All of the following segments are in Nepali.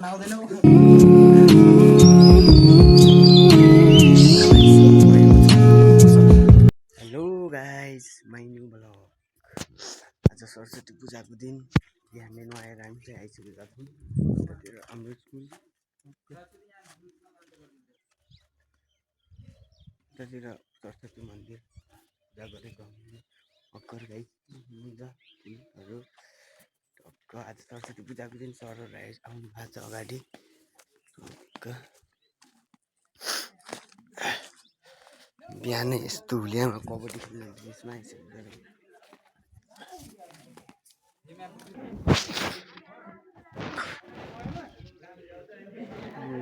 Hello guys, my new blog. आज सरस्वती पूजाको दिन बिहानै नुहाएर हामी चाहिँ आइसकेका छौँ उतातिर हाम्रो स्कुल। उतातिर सरस्वती मन्दिर पूजा गरेको अक्कर गाई फुलहरू टक्क। आज सरस्वती पूजाको दिन सरहरू आउनु भएको छ अगाडि। बिहानै यस्तो हुलियामा कबड्डी खेल्ने ड्रेसमा आइसकेको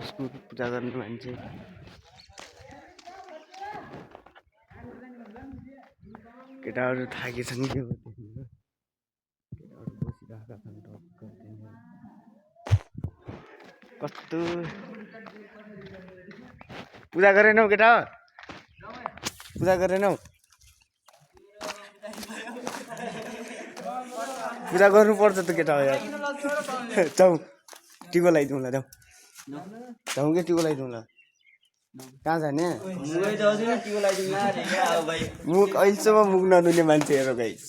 स्कुल पूजा गर्ने मान्छे। केटाहरू थाकेछन् के हो केटाहरू बसिरहेका छन् टक्क। कस्तो पूजा गरेनौ केटा? पूजा गरेनौ? पूजा गर्नुपर्छ त केटा हो यार। जाउँ टिको लगाइदिउँला, जाउँ जाउँ कि टिको लगाइदिउँला। कहाँ जाने? मुख अहिलेसम्म मुख नधुने मान्छे हेर गाइस।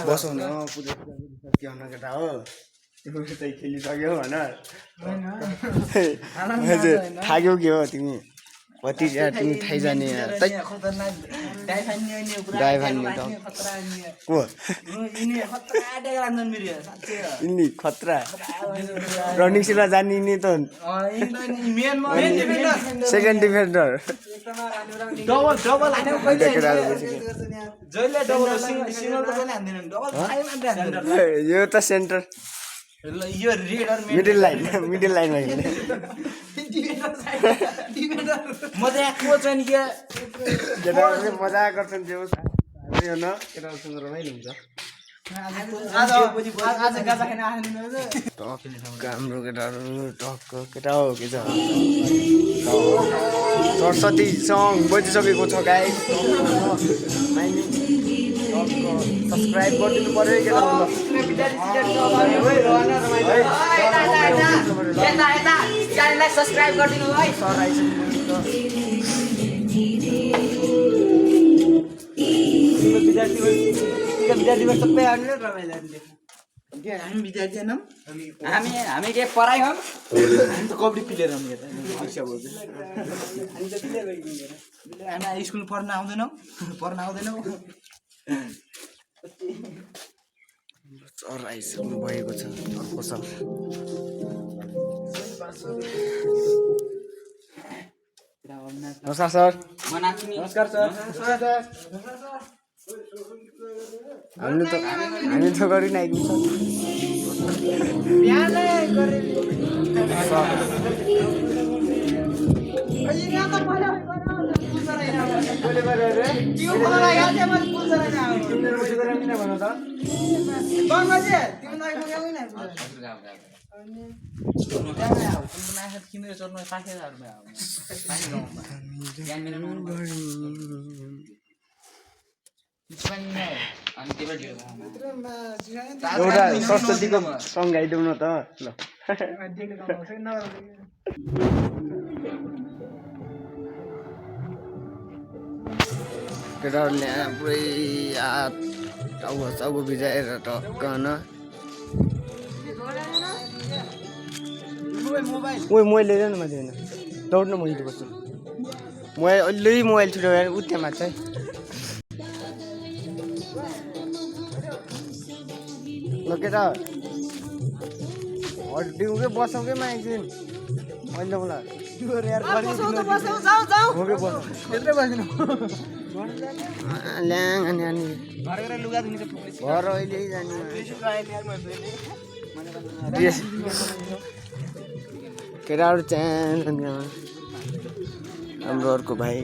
बसौँ न पूजा न केटा हो। खेलिसक्यौ भन। थाक्यौ के हो तिमी? कति तिमी थाहै जाने यार। यिनी खतरा रनिङ सिला जाने यिनी त सेकेन्ड डिफेन्डर। यो त सेन्टर मिडल लाइन मिडल लाइनमा मजा गर्छन् त्यो न केटाहरूसँग रमाइलो हुन्छ। हाम्रो केटाहरू टक्क केटा हो के छ। सरस्वती सङ्ग बजिसकेको छ गाइस। सब्सक्राइब गरिदिनु पर्यो केटा। सब्सक्राइब गरिदिनु है। विद्यार्थी सबै हामी विद्यार्थी हैनौँ। हामी के पढाइ हम हामी त कबड्डी प्लेयर हम। हामी स्कुल पढ्न आउँदैनौँ। सर आइसक्नु भएको छ। नमस्कार सर। नमस्कार सर। हामी त गरि नै आइदिन्छ। एउटा सरस्वतीको सङ्ग गाइदेऊ न त ल। केटाहरूले पुरै टाउको भिजाएर टक्क न। ओइ मोबाइल लिएर न माथि होइन दौड्न म हिँड्नु पर्छु। मोबाइल अलि मोबाइल छिटो गएर उ त्यहाँ माथि ल केटा हड्डिउँ के बसौँ के एकछिन। होइन मलाई ल्याङ अनि घर अहिले जाने केटाहरू चाहिँ हाम्रो अर्को भाइ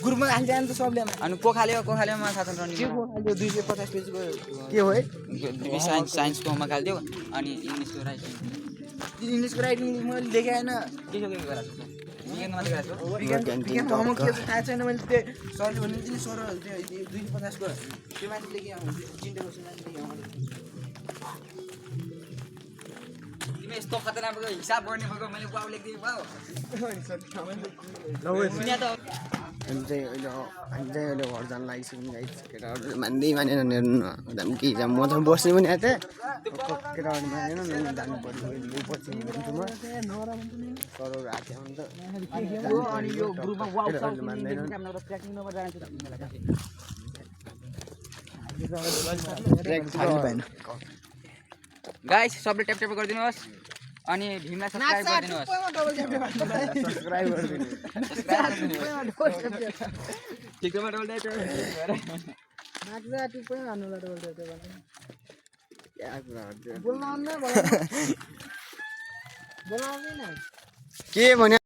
ग्रुपमा हाल्छ त सबले। अनि कोखालेमा खान्छ रनिङ 250 पेजको के हो साइन्सको मा खाल्थ्यो। अनि इङ्ग्लिसको राइटिङ मैले देखेँ होइन के गराएको विज्ञानको होमवर्क के थाहा छैन मैले त्यो सरले भन्नुहुन्छ नि सर त्यो 250 को त्यो मान्छेले के चिन्टे बस्नु तिमी यस्तो खतरनाक हिसाब गर्ने भएको मैले वाउ लेख्दिनु भयो हामी चाहिँ अहिले घर जान लागिसक्यौँ गाइस केटाहरू मान्दै मानेन हेर्नु के म त बस्ने पनि आएको थिएँ केटाहरू मानेन जानु पऱ्यो लु पछि भन्छु म सरहरू आएको थियो अनि यो ग्रुपमा वाउ साउथ मान्दैन ट्र्याकिङ नम्बर जान्छ गाइस सबले ट्याप ट्याप गरिदिनुहोस् अनि भीमलाई सब्स्क्राइब गरिदिनुहोस् सब्स्क्राइब गरिदिनु ठिकमा डबल ट्याप के भन्यो